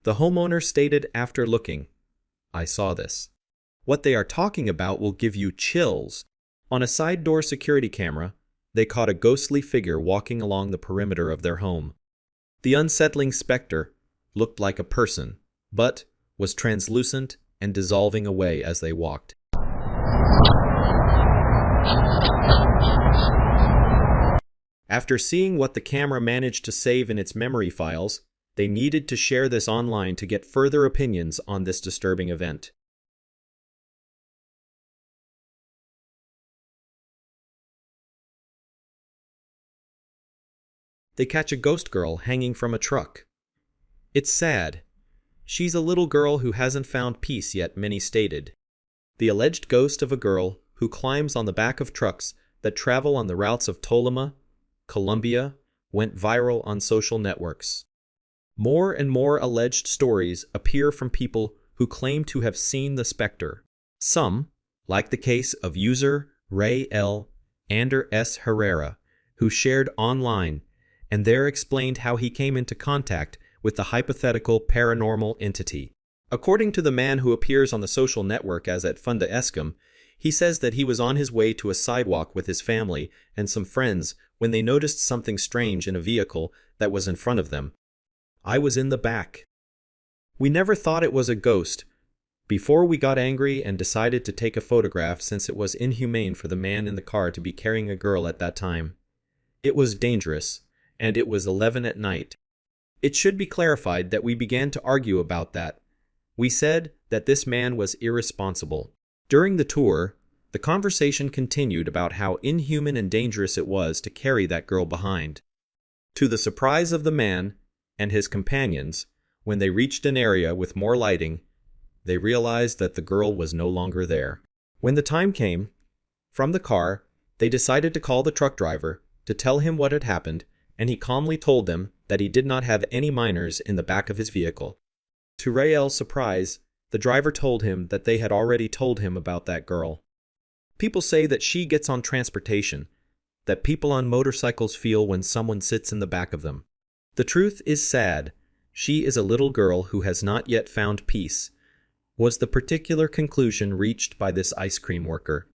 The homeowner stated after looking, "I saw this. What they are talking about will give you chills." On a side door security camera, they caught a ghostly figure walking along the perimeter of their home. The unsettling specter looked like a person, but was translucent and dissolving away as they walked. After seeing what the camera managed to save in its memory files, they needed to share this online to get further opinions on this disturbing event. They catch a ghost girl hanging from a truck. It's sad. She's a little girl who hasn't found peace yet, many stated. The alleged ghost of a girl who climbs on the back of trucks that travel on the routes of Tolima, Colombia, went viral on social networks. More and more alleged stories appear from people who claim to have seen the specter. Some, like the case of user Ray L. Ander S. Herrera, who shared online and there explained how he came into contact with the hypothetical paranormal entity. According to the man who appears on the social network as at Funda Escom, he says that he was on his way to a sidewalk with his family and some friends when they noticed something strange in a vehicle that was in front of them. "I was in the back. We never thought it was a ghost before we got angry and decided to take a photograph since it was inhumane for the man in the car to be carrying a girl at that time. It was dangerous, and it was 11 at night. It should be clarified that we began to argue about that. We said that this man was irresponsible." During the tour, the conversation continued about how inhuman and dangerous it was to carry that girl behind. To the surprise of the man and his companions, when they reached an area with more lighting, they realized that the girl was no longer there. When the time came, from the car, they decided to call the truck driver to tell him what had happened, and he calmly told them that he did not have any minors in the back of his vehicle. To Rael's surprise, the driver told him that they had already told him about that girl. People say that she gets on transportation, that people on motorcycles feel when someone sits in the back of them. The truth is sad. She is a little girl who has not yet found peace, was the particular conclusion reached by this ice cream worker.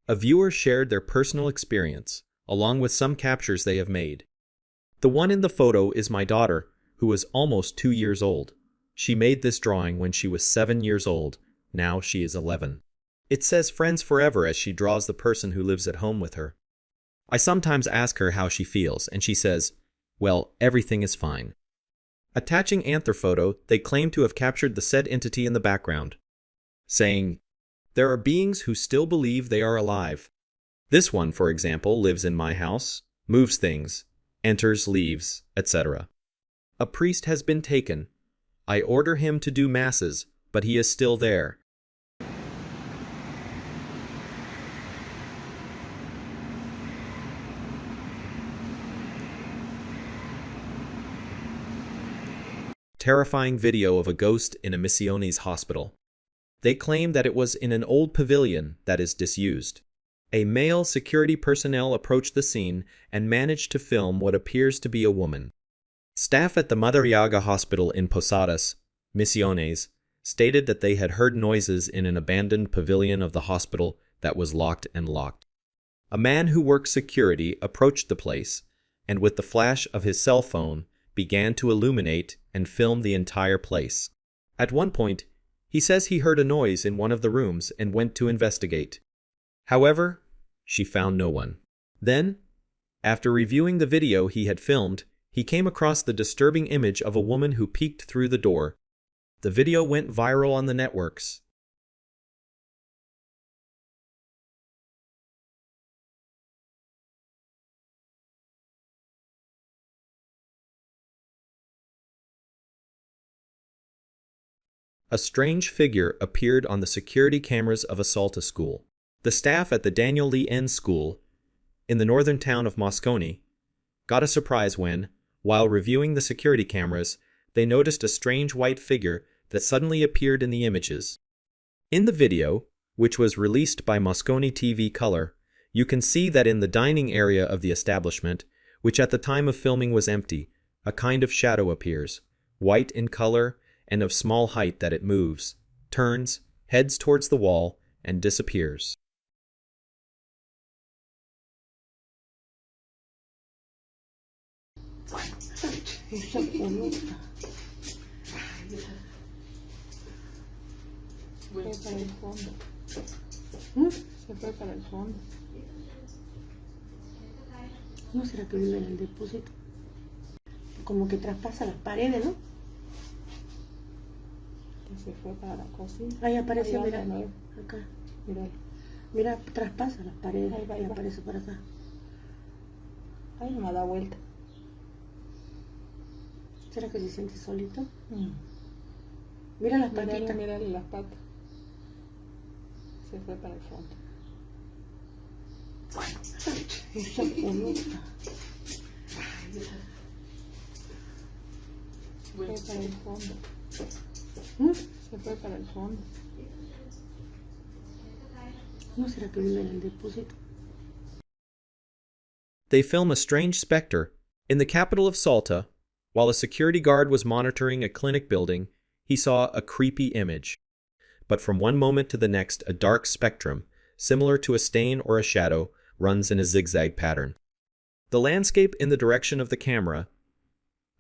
A viewer shared their personal experience, along with some captures they have made. "The one in the photo is my daughter, who is almost 2 years old. She made this drawing when she was 7 years old. Now she is 11. It says friends forever as she draws the person who lives at home with her. I sometimes ask her how she feels, and she says, well, everything is fine." Attaching Anther photo, they claim to have captured the said entity in the background, saying, "There are beings who still believe they are alive. This one, for example, lives in my house, moves things, enters, leaves, etc. A priest has been taken. I order him to do masses, but he is still there. Terrifying video of a ghost in a Misiones hospital. They claim that it was in an old pavilion that is disused. A male security personnel approached the scene and managed to film what appears to be a woman. Staff at the Madariaga Hospital in Posadas, Misiones, stated that they had heard noises in an abandoned pavilion of the hospital that was locked and locked. A man who worked security approached the place, and with the flash of his cell phone, began to illuminate and film the entire place. At one point, he says he heard a noise in one of the rooms and went to investigate. However, she found no one. Then, after reviewing the video he had filmed, he came across the disturbing image of a woman who peeked through the door. The video went viral on the networks. A strange figure appeared on the security cameras of a Salta school. The staff at the Daniel Lee N School, in the northern town of Moscone, got a surprise when, while reviewing the security cameras, they noticed a strange white figure that suddenly appeared in the images. In the video, which was released by Moscone TV Color, you can see that in the dining area of the establishment, which at the time of filming was empty, a kind of shadow appears, white in color and of small height that it moves, turns, heads towards the wall, and disappears. Esa pelota. Se fue para el fondo. Se fue para el fondo. ¿No será que vive en el depósito? Como que traspasa las paredes, ¿no? Que se fue para la cocina. Ahí apareció, mira, acá. Míralo. Mira, traspasa las paredes. Ahí aparece por acá. Ahí no me da vuelta. ¿Será que se siente solito? Mira las patitas. Mira las patas. Se fue para el fondo. Esa pelota. Se fue para el fondo. Se fue para el fondo. ¿No será que vive en el depósito? They film a strange specter. In the capital of Salta, while a security guard was monitoring a clinic building, he saw a creepy image. But from one moment to the next, a dark spectrum, similar to a stain or a shadow, runs in a zigzag pattern. The landscape in the direction of the camera,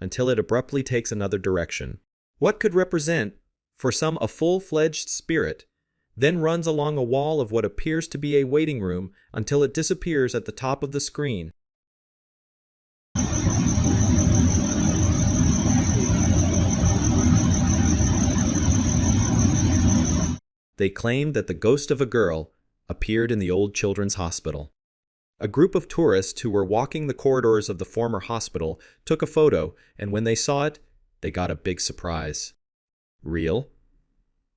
until it abruptly takes another direction. What could represent, for some, a full-fledged spirit, then runs along a wall of what appears to be a waiting room until it disappears at the top of the screen. They claim that the ghost of a girl appeared in the old children's hospital. A group of tourists who were walking the corridors of the former hospital took a photo, and when they saw it, they got a big surprise. Real?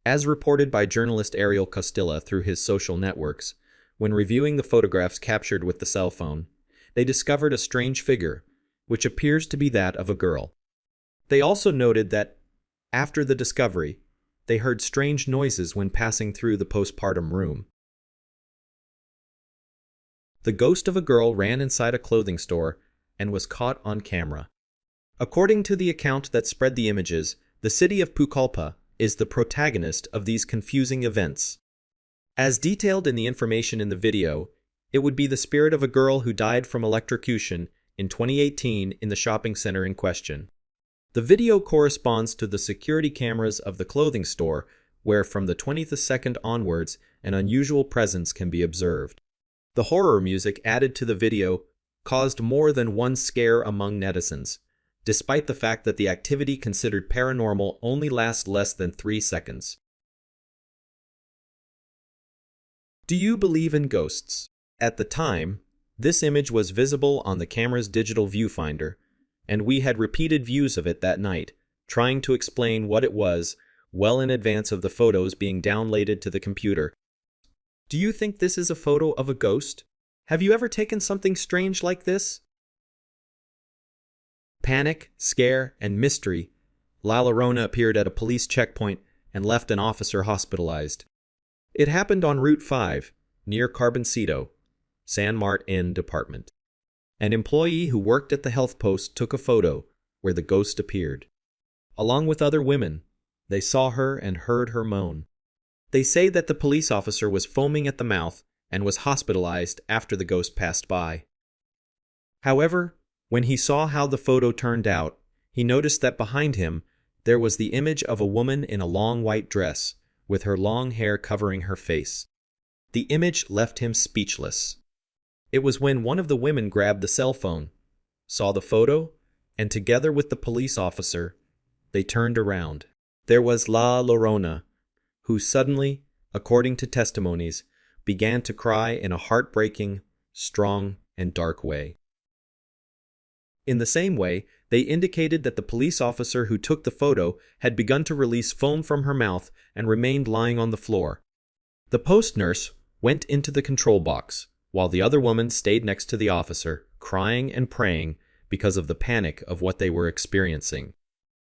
As reported by journalist Ariel Costilla through his social networks, when reviewing the photographs captured with the cell phone, they discovered a strange figure, which appears to be that of a girl. They also noted that, after the discovery, they heard strange noises when passing through the postpartum room. The ghost of a girl ran inside a clothing store and was caught on camera. According to the account that spread the images, the city of Pucallpa is the protagonist of these confusing events. As detailed in the information in the video, it would be the spirit of a girl who died from electrocution in 2018 in the shopping center in question. The video corresponds to the security cameras of the clothing store, where from the 22nd onwards, an unusual presence can be observed. The horror music added to the video caused more than one scare among netizens, despite the fact that the activity considered paranormal only lasts less than 3 seconds. Do you believe in ghosts? At the time, this image was visible on the camera's digital viewfinder, and we had repeated views of it that night, trying to explain what it was well in advance of the photos being downloaded to the computer. Do you think this is a photo of a ghost? Have you ever taken something strange like this? Panic, scare, and mystery. La Llorona appeared at a police checkpoint and left an officer hospitalized. It happened on Route 5, near Carboncito, San Martin Department. An employee who worked at the health post took a photo where the ghost appeared. Along with other women, they saw her and heard her moan. They say that the police officer was foaming at the mouth and was hospitalized after the ghost passed by. However, when he saw how the photo turned out, he noticed that behind him there was the image of a woman in a long white dress, with her long hair covering her face. The image left him speechless. It was when one of the women grabbed the cell phone, saw the photo, and together with the police officer, they turned around. There was La Llorona, who suddenly, according to testimonies, began to cry in a heartbreaking, strong, and dark way. In the same way, they indicated that the police officer who took the photo had begun to release foam from her mouth and remained lying on the floor. The post nurse went into the control box, while the other woman stayed next to the officer, crying and praying because of the panic of what they were experiencing.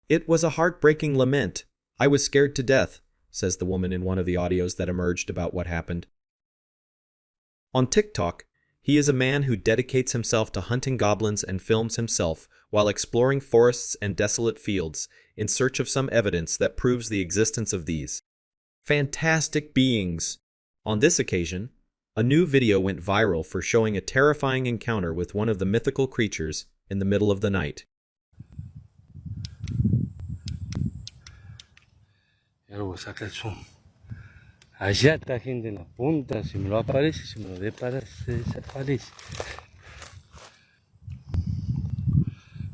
It was a heartbreaking lament. I was scared to death, says the woman in one of the audios that emerged about what happened. On TikTok, He is a man who dedicates himself to hunting goblins and films himself while exploring forests and desolate fields in search of some evidence that proves the existence of these fantastic beings. On this occasion, a new video went viral for showing a terrifying encounter with one of the mythical creatures in the middle of the night. Ya luego saca el zoom. Allá está gente en la punta, si me lo aparece, si me lo depara, se desaparece.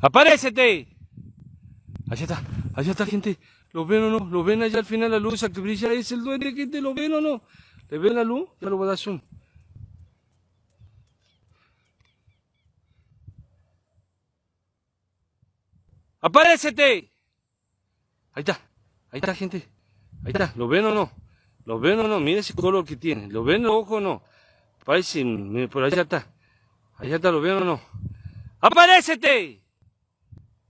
¡Aparécete! Allá está gente. ¿Lo ven o no? ¿Lo ven allá al final la luz que brilla? Es el duende, gente, ¿lo ven o no? ¿Le ven la luz? Ya lo voy a dar zoom. ¡Aparécete! Ahí está gente. Ahí está, ¿lo ven o no? ¿Lo ven o no? Mira ese color que tiene. ¿Lo ven el ojo o no? Parece, por allá está. Allá está, ¿lo ven o no? ¡Aparécete!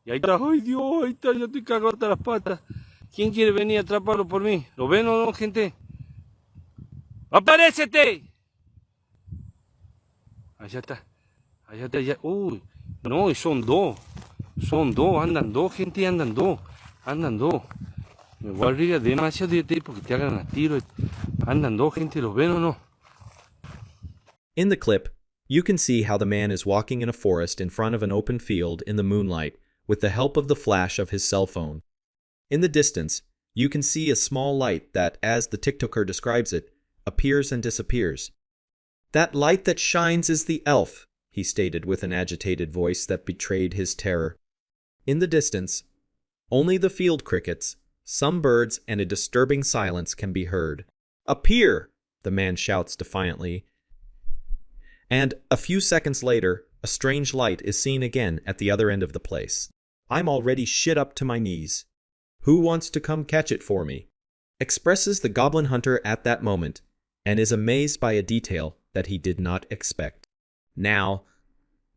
Y ahí está, ¡ay Dios! Ahí está, ya estoy cagado hasta las patas. ¿Quién quiere venir a atraparlo por mí? ¿Lo ven o no, gente? ¡Aparécete! Allá está, allá. Uy, no, y son dos. Andan dos, gente, andan dos. Me voy a arriba demasiado de ti porque te hagan a tiro. Andan dos, gente, ¿los ven o no? In the clip, you can see how the man is walking in a forest in front of an open field in the moonlight with the help of the flash of his cell phone. In the distance, you can see a small light that, as the TikToker describes it, appears and disappears. "That light that shines is the elf," he stated with an agitated voice that betrayed his terror. In the distance, only the field crickets, some birds, and a disturbing silence can be heard. "Appear!" the man shouts defiantly. And a few seconds later, a strange light is seen again at the other end of the place. "I'm already shit up to my knees. Who wants to come catch it for me?" expresses the goblin hunter at that moment, and is amazed by a detail that he did not expect. Now,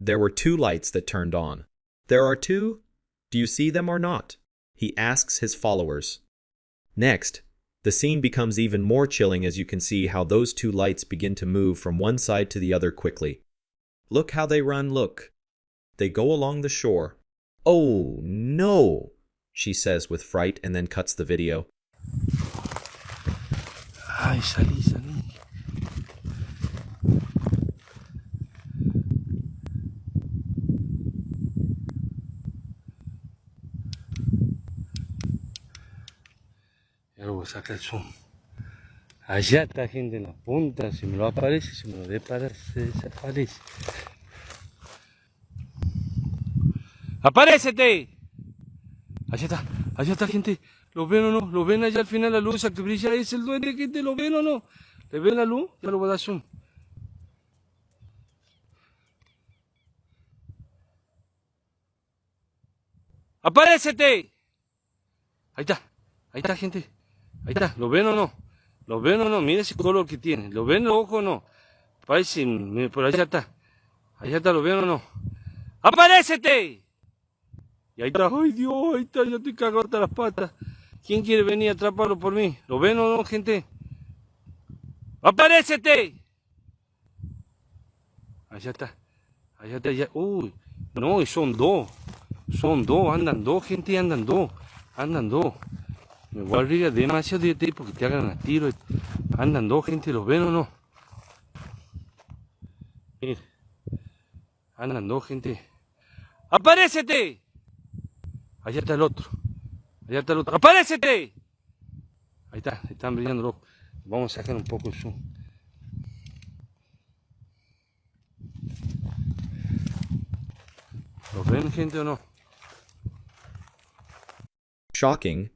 there were two lights that turned on. "There are two? Do you see them or not?" he asks his followers. Next, the scene becomes even more chilling as you can see how those two lights begin to move from one side to the other quickly. "Look how they run, look. They go along the shore." "Oh, no," she says with fright and then cuts the video. Ay, salí. Ya luego saca el zoom. Allá está gente en la punta, si me lo aparece, si me lo depara, se desaparece. ¡Aparécete! Allá está gente. ¿Lo ven o no? ¿Lo ven allá al final la luz que brilla? Es el duende, gente, ¿lo ven o no? ¿Le ven la luz? Ya lo voy a dar zoom. ¡Aparécete! Ahí está gente. Ahí está, ¿lo ven o no? ¿Lo ven o no? Mira ese color que tiene. ¿Lo ven el ojo o no? Parece, por allá está. Allá está, ¿lo ven o no? ¡Aparécete! Y ahí está, ¡ay Dios! Ahí está, ya estoy cagado hasta las patas. ¿Quién quiere venir a atraparlo por mí? ¿Lo ven o no, gente? ¡Aparécete! Allá está, allá. Uy, no, y son dos. Andan dos, gente, andan dos. Me voy a arriba demasiado de ti porque te hagan a tiro. Andan dos, gente, ¿los ven o no? Miren, andan dos, gente. ¡Aparécete! Allá está el otro. ¡Aparécete! Ahí está, están brillando los. Vamos a sacar un poco el zoom. ¿Los ven, gente, o no? Shocking.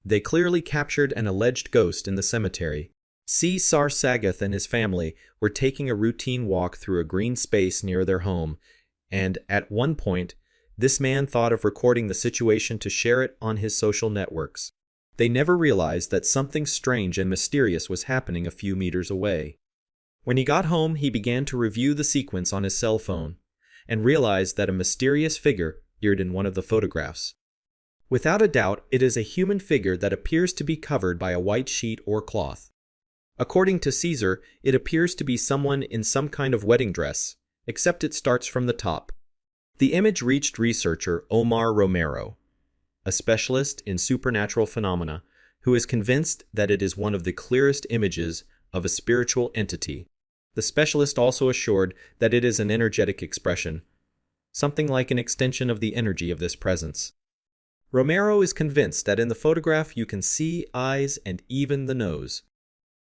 They clearly captured an alleged ghost in the cemetery. Caesar Sagath and his family were taking a routine walk through a green space near their home, and at one point, this man thought of recording the situation to share it on his social networks. They never realized that something strange and mysterious was happening a few meters away. When he got home, he began to review the sequence on his cell phone, and realized that a mysterious figure appeared in one of the photographs. Without a doubt, it is a human figure that appears to be covered by a white sheet or cloth. According to Caesar, it appears to be someone in some kind of wedding dress, except it starts from the top. The image reached researcher Omar Romero, a specialist in supernatural phenomena, who is convinced that it is one of the clearest images of a spiritual entity. The specialist also assured that it is an energetic expression, something like an extension of the energy of this presence. Romero is convinced that in the photograph you can see eyes and even the nose.